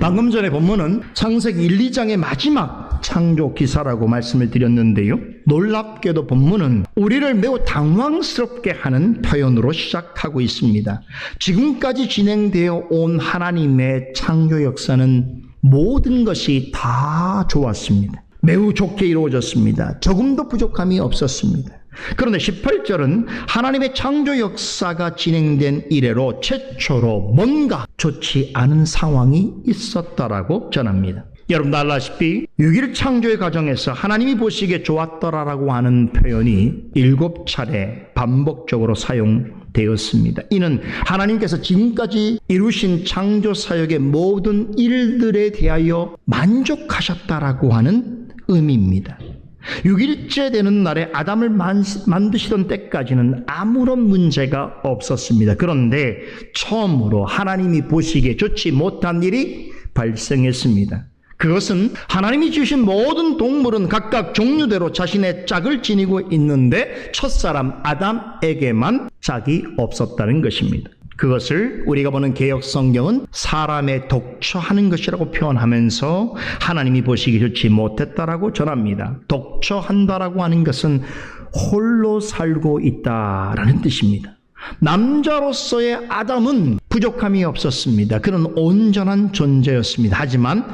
방금 전에 본문은 창세기 1, 2장의 마지막 창조 기사라고 말씀을 드렸는데요. 놀랍게도 본문은 우리를 매우 당황스럽게 하는 표현으로 시작하고 있습니다. 지금까지 진행되어 온 하나님의 창조 역사는 모든 것이 다 좋았습니다. 매우 좋게 이루어졌습니다. 조금도 부족함이 없었습니다. 그런데 18절은 하나님의 창조 역사가 진행된 이래로 최초로 뭔가 좋지 않은 상황이 있었다라고 전합니다. 여러분 알다시피 6일 창조의 과정에서 하나님이 보시기에 좋았더라라고 하는 표현이 7차례 반복적으로 사용되었습니다. 이는 하나님께서 지금까지 이루신 창조 사역의 모든 일들에 대하여 만족하셨다라고 하는 의미입니다. 6일째 되는 날에 아담을 만드시던 때까지는 아무런 문제가 없었습니다. 그런데 처음으로 하나님이 보시기에 좋지 못한 일이 발생했습니다. 그것은 하나님이 지으신 모든 동물은 각각 종류대로 자신의 짝을 지니고 있는데 첫사람 아담에게만 짝이 없었다는 것입니다. 그것을 우리가 보는 개역 성경은 사람의 독처하는 것이라고 표현하면서 하나님이 보시기 좋지 못했다라고 전합니다. 독처한다라고 하는 것은 홀로 살고 있다라는 뜻입니다. 남자로서의 아담은 부족함이 없었습니다. 그는 온전한 존재였습니다. 하지만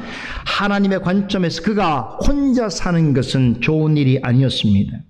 하나님의 관점에서 그가 혼자 사는 것은 좋은 일이 아니었습니다.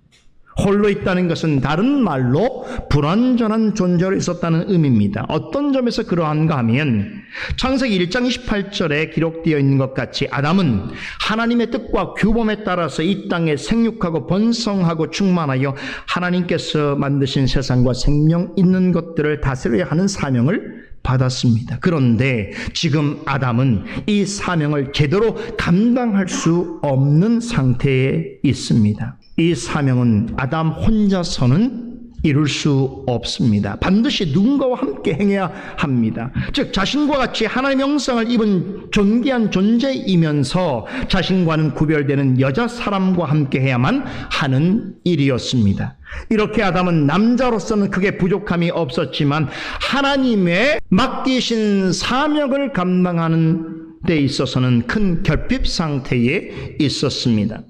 홀로 있다는 것은 다른 말로 불완전한 존재로 있었다는 의미입니다. 어떤 점에서 그러한가 하면 창세기 1장 28절에 기록되어 있는 것 같이 아담은 하나님의 뜻과 규범에 따라서 이 땅에 생육하고 번성하고 충만하여 하나님께서 만드신 세상과 생명 있는 것들을 다스려야 하는 사명을 받았습니다. 그런데 지금 아담은 이 사명을 제대로 감당할 수 없는 상태에 있습니다. 이 사명은 아담 혼자서는 이룰 수 없습니다. 반드시 누군가와 함께 행해야 합니다. 즉 자신과 같이 하나님의 형상을 입은 존귀한 존재이면서 자신과는 구별되는 여자 사람과 함께 해야만 하는 일이었습니다. 이렇게 아담은 남자로서는 크게 부족함이 없었지만 하나님의 맡기신 사명을 감당하는 데 있어서는 큰 결핍 상태에 있었습니다.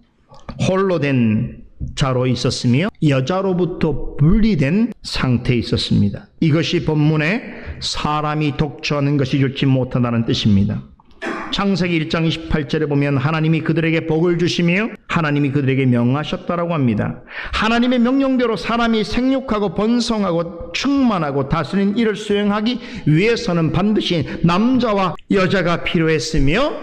홀로 된 자로 있었으며 여자로부터 분리된 상태에 있었습니다. 이것이 본문에 사람이 독처하는 것이 좋지 못하다는 뜻입니다. 창세기 1장 28절에 보면 하나님이 그들에게 복을 주시며 하나님이 그들에게 명하셨다라고 합니다. 하나님의 명령대로 사람이 생육하고 번성하고 충만하고 다스리는 일을 수행하기 위해서는 반드시 남자와 여자가 필요했으며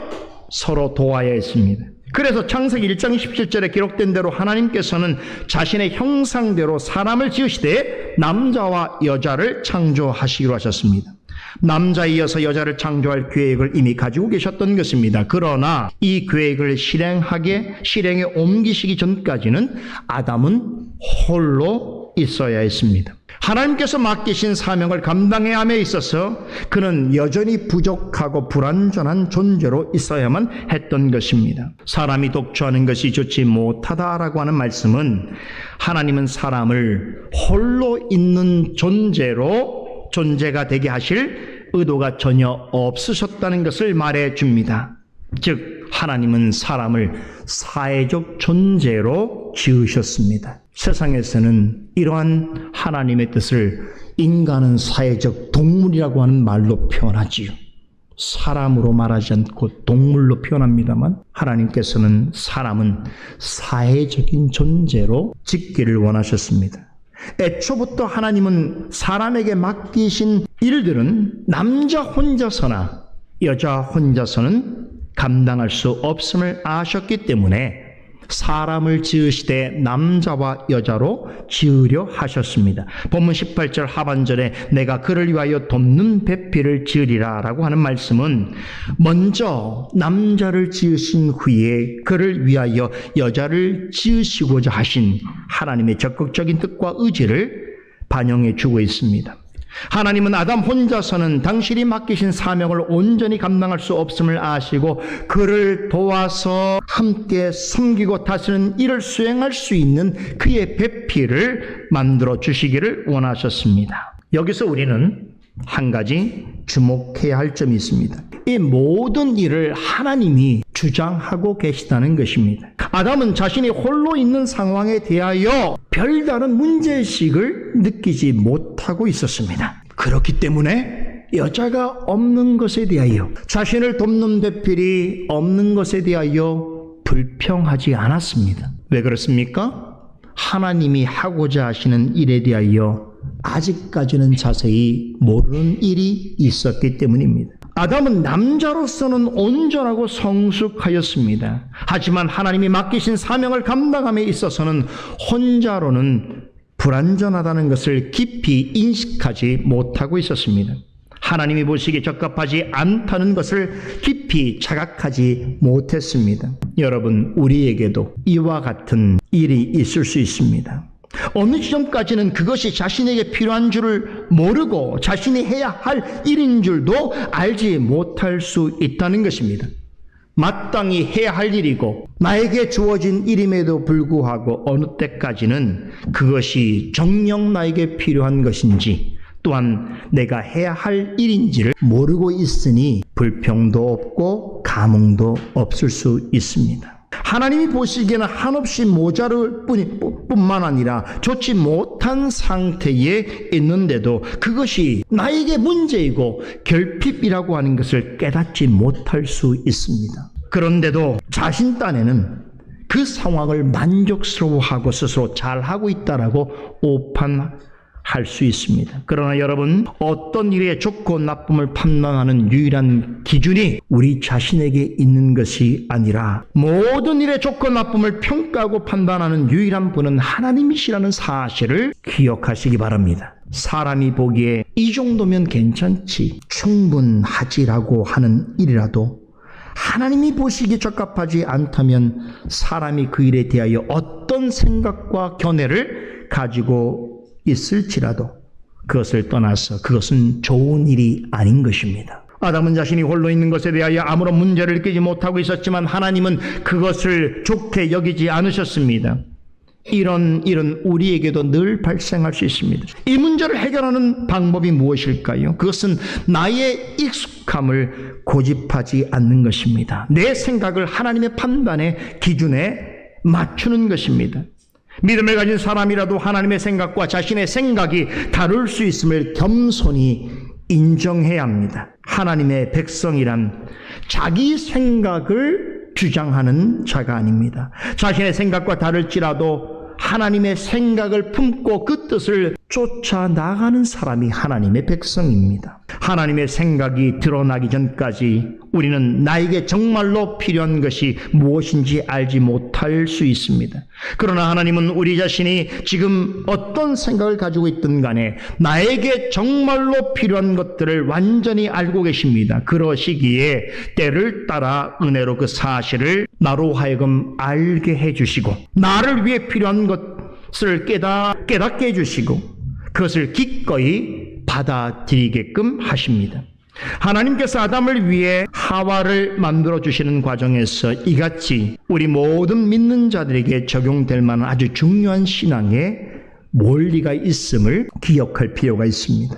서로 도와야 했습니다. 그래서 창세기 1장 17절에 기록된 대로 하나님께서는 자신의 형상대로 사람을 지으시되 남자와 여자를 창조하시기로 하셨습니다. 남자에 이어서 여자를 창조할 계획을 이미 가지고 계셨던 것입니다. 그러나 이 계획을 실행에 옮기시기 전까지는 아담은 홀로 있어야 했습니다. 하나님께서 맡기신 사명을 감당해야 함에 있어서 그는 여전히 부족하고 불완전한 존재로 있어야만 했던 것입니다. 사람이 독처하는 것이 좋지 못하다라고 하는 말씀은 하나님은 사람을 홀로 있는 존재가 되게 하실 의도가 전혀 없으셨다는 것을 말해 줍니다. 즉 하나님은 사람을 사회적 존재로 지으셨습니다. 세상에서는 이러한 하나님의 뜻을 인간은 사회적 동물이라고 하는 말로 표현하지요. 사람으로 말하지 않고 동물로 표현합니다만 하나님께서는 사람은 사회적인 존재로 짓기를 원하셨습니다. 애초부터 하나님은 사람에게 맡기신 일들은 남자 혼자서나 여자 혼자서는 감당할 수 없음을 아셨기 때문에 사람을 지으시되 남자와 여자로 지으려 하셨습니다. 본문 18절 하반절에 내가 그를 위하여 돕는 배필을 지으리라 라고 하는 말씀은 먼저 남자를 지으신 후에 그를 위하여 여자를 지으시고자 하신 하나님의 적극적인 뜻과 의지를 반영해 주고 있습니다. 하나님은 아담 혼자서는 당신이 맡기신 사명을 온전히 감당할 수 없음을 아시고 그를 도와서 함께 섬기고 다스리는 일을 수행할 수 있는 그의 배필을 만들어 주시기를 원하셨습니다. 여기서 우리는 한 가지 주목해야 할 점이 있습니다. 이 모든 일을 하나님이 주장하고 계시다는 것입니다. 아담은 자신이 홀로 있는 상황에 대하여 별다른 문제의식을 느끼지 못하고 있었습니다. 그렇기 때문에 여자가 없는 것에 대하여, 자신을 돕는 배필이 없는 것에 대하여 불평하지 않았습니다. 왜 그렇습니까? 하나님이 하고자 하시는 일에 대하여 아직까지는 자세히 모르는 일이 있었기 때문입니다. 아담은 남자로서는 온전하고 성숙하였습니다. 하지만 하나님이 맡기신 사명을 감당함에 있어서는 혼자로는 불완전하다는 것을 깊이 인식하지 못하고 있었습니다. 하나님이 보시기에 적합하지 않다는 것을 깊이 자각하지 못했습니다. 여러분, 우리에게도 이와 같은 일이 있을 수 있습니다. 어느 지점까지는 그것이 자신에게 필요한 줄을 모르고 자신이 해야 할 일인 줄도 알지 못할 수 있다는 것입니다. 마땅히 해야 할 일이고 나에게 주어진 일임에도 불구하고 어느 때까지는 그것이 정녕 나에게 필요한 것인지 또한 내가 해야 할 일인지를 모르고 있으니 불평도 없고 감흥도 없을 수 있습니다. 하나님이 보시기에는 한없이 모자랄 뿐만 아니라 좋지 못한 상태에 있는데도 그것이 나에게 문제이고 결핍이라고 하는 것을 깨닫지 못할 수 있습니다. 그런데도 자신 딴에는 그 상황을 만족스러워하고 스스로 잘하고 있다라고 오판할 수 있습니다. 그러나 여러분, 어떤 일의 좋고 나쁨을 판단하는 유일한 기준이 우리 자신에게 있는 것이 아니라 모든 일의 좋고 나쁨을 평가하고 판단하는 유일한 분은 하나님이시라는 사실을 기억하시기 바랍니다. 사람이 보기에 이 정도면 괜찮지, 충분하지라고 하는 일이라도 하나님이 보시기에 적합하지 않다면 사람이 그 일에 대하여 어떤 생각과 견해를 가지고 있을지라도 그것을 떠나서 그것은 좋은 일이 아닌 것입니다. 아담은 자신이 홀로 있는 것에 대하여 아무런 문제를 느끼지 못하고 있었지만 하나님은 그것을 좋게 여기지 않으셨습니다. 이런 일은 우리에게도 늘 발생할 수 있습니다. 이 문제를 해결하는 방법이 무엇일까요? 그것은 나의 익숙함을 고집하지 않는 것입니다. 내 생각을 하나님의 판단의 기준에 맞추는 것입니다. 믿음을 가진 사람이라도 하나님의 생각과 자신의 생각이 다를 수 있음을 겸손히 인정해야 합니다. 하나님의 백성이란 자기 생각을 주장하는 자가 아닙니다. 자신의 생각과 다를지라도 하나님의 생각을 품고 그 뜻을 쫓아 나가는 사람이 하나님의 백성입니다. 하나님의 생각이 드러나기 전까지 우리는 나에게 정말로 필요한 것이 무엇인지 알지 못할 수 있습니다. 그러나 하나님은 우리 자신이 지금 어떤 생각을 가지고 있든 간에 나에게 정말로 필요한 것들을 완전히 알고 계십니다. 그러시기에 때를 따라 은혜로 그 사실을 나로 하여금 알게 해주시고 나를 위해 필요한 것을 깨닫게 해주시고 그것을 기꺼이 받아들이게끔 하십니다. 하나님께서 아담을 위해 하와를 만들어주시는 과정에서 이같이 우리 모든 믿는 자들에게 적용될 만한 아주 중요한 신앙의 원리가 있음을 기억할 필요가 있습니다.